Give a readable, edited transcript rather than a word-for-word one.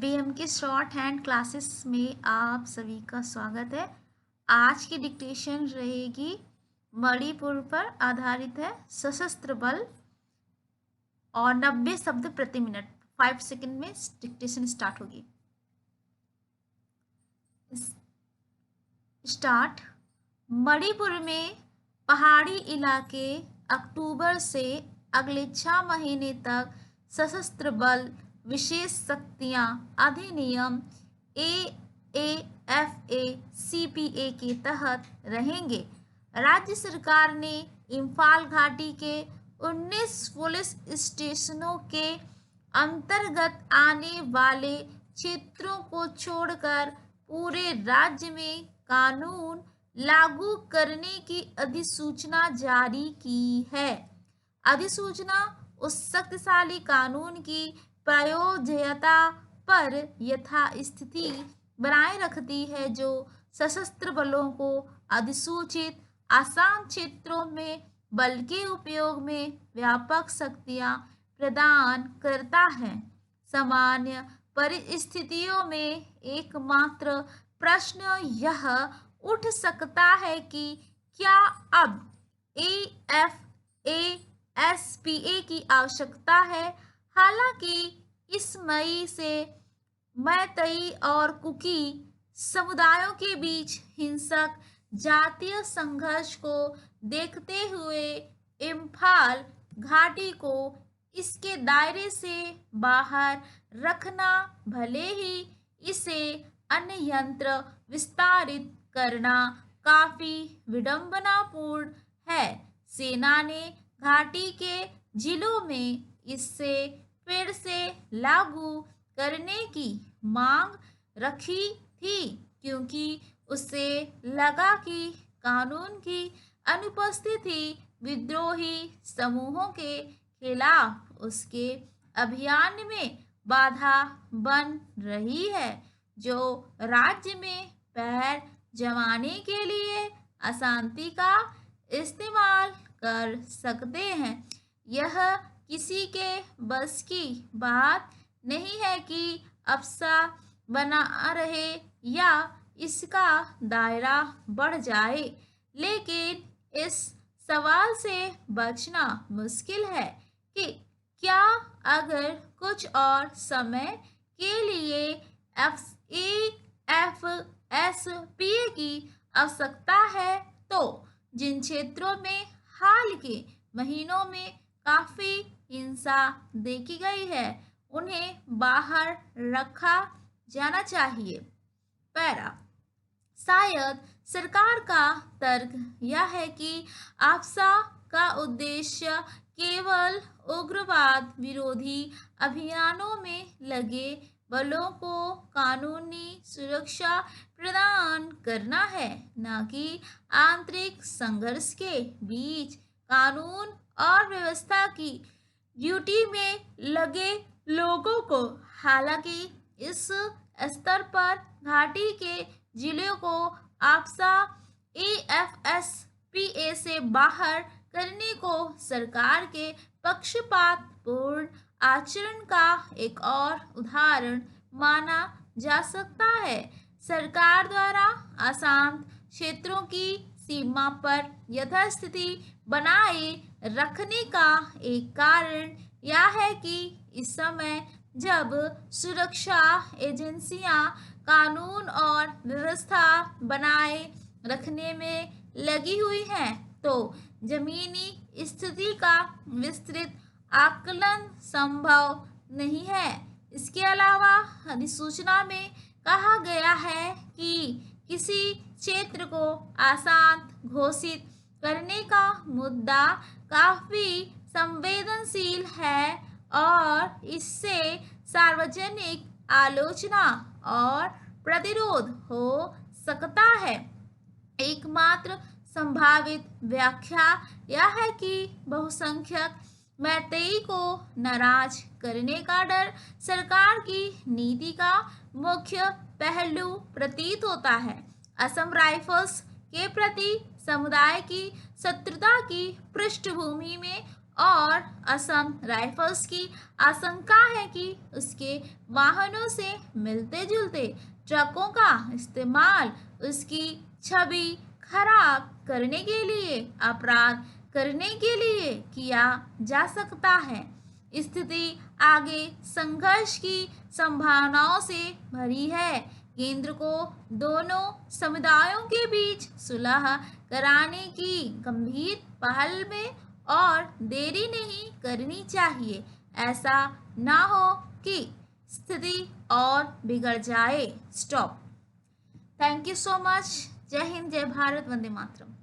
BM के short hand classes में आप सभी का स्वागत है। आज की डिक्टेशन रहेगी मणिपुर पर आधारित है, सशस्त्र बल और 90 शब्द प्रति मिनट। 5 सेकंड में डिक्टेशन स्टार्ट होगी। स्टार्ट। मणिपुर में पहाड़ी इलाके अक्टूबर से अगले 6 महीने तक सशस्त्र बल विशेष शक्तियां अधिनियम AAFA CPA के तहत रहेंगे। राज्य सरकार ने इम्फाल घाटी के 19 पुलिस स्टेशनों के अंतर्गत आने वाले क्षेत्रों को छोड़कर पूरे राज्य में कानून लागू करने की अधिसूचना जारी की है। अधिसूचना उस शक्तिशाली कानून की प्रयोज्यता पर यथास्थिति बनाए रखती है जो सशस्त्र बलों को अधिसूचित आसाम क्षेत्रों में बल के उपयोग में व्यापक शक्तियां प्रदान करता है। सामान्य परिस्थितियों में एकमात्र प्रश्न यह उठ सकता है कि क्या अब AFA-SPA की आवश्यकता है। हालांकि इस मई से मैतेई और कुकी समुदायों के बीच हिंसक जातीय संघर्ष को देखते हुए इम्फाल घाटी को इसके दायरे से बाहर रखना, भले ही इसे अन्यत्र विस्तारित करना काफी विडंबनापूर्ण है। सेना ने घाटी के जिलों में इसे फिर से लागू करने की मांग रखी थी, क्योंकि उसे लगा कि कानून की अनुपस्थिति विद्रोही समूहों के खिलाफ उसके अभियान में बाधा बन रही है, जो राज्य में पैर जमाने के लिए अशांति का इस्तेमाल कर सकते हैं। यह किसी के बस की बात नहीं है कि अफसा बना रहे या इसका दायरा बढ़ जाए, लेकिन इस सवाल से बचना मुश्किल है कि क्या अगर कुछ और समय के लिए AFSPA की आवश्यकता है, तो जिन क्षेत्रों में हाल के महीनों में काफी हिंसा देखी गई है उन्हें बाहर रखा जाना चाहिए। पैरा। शायद सरकार का तर्क यह है कि आफ्सा का उद्देश्य केवल उग्रवाद विरोधी अभियानों में लगे बलों को कानूनी सुरक्षा प्रदान करना है, न कि आंतरिक संघर्ष के बीच कानून और व्यवस्था की ड्यूटी में लगे लोगों को। हालांकि इस स्तर पर घाटी के जिलों को आफ्सा AFSPA से बाहर करने को सरकार के पक्षपातपूर्ण आचरण का एक और उदाहरण माना जा सकता है। सरकार द्वारा आसाम क्षेत्रों की सीमा पर यथास्थिति बनाए रखने का एक कारण यह है कि इस समय जब सुरक्षा एजेंसियां कानून और व्यवस्था बनाए रखने में लगी हुई हैं, तो जमीनी स्थिति का विस्तृत आकलन संभव नहीं है। इसके अलावा अधिसूचना में कहा गया है कि किसी क्षेत्र को आसान घोषित करने का मुद्दा काफी संवेदनशील है और इससे सार्वजनिक आलोचना और प्रतिरोध हो सकता है। एकमात्र संभावित व्याख्या यह है कि बहुसंख्यक मैतेई को नाराज करने का डर सरकार की नीति का मुख्य पहलू प्रतीत होता है। असम राइफल्स के प्रति समुदाय की शत्रुता की पृष्ठभूमि में और असम राइफल्स की आशंका है कि उसके वाहनों से मिलते जुलते ट्रकों का इस्तेमाल उसकी छवि खराब करने के लिए, अपराध करने के लिए किया जा सकता है। स्थिति आगे संघर्ष की संभावनाओं से भरी है। केंद्र को दोनों समुदायों के बीच सुलह कराने की गंभीर पहल में और देरी नहीं करनी चाहिए। ऐसा ना हो कि स्थिति और बिगड़ जाए। Stop. Thank you so much. जय हिंद, जय भारत, वंदे मातरम।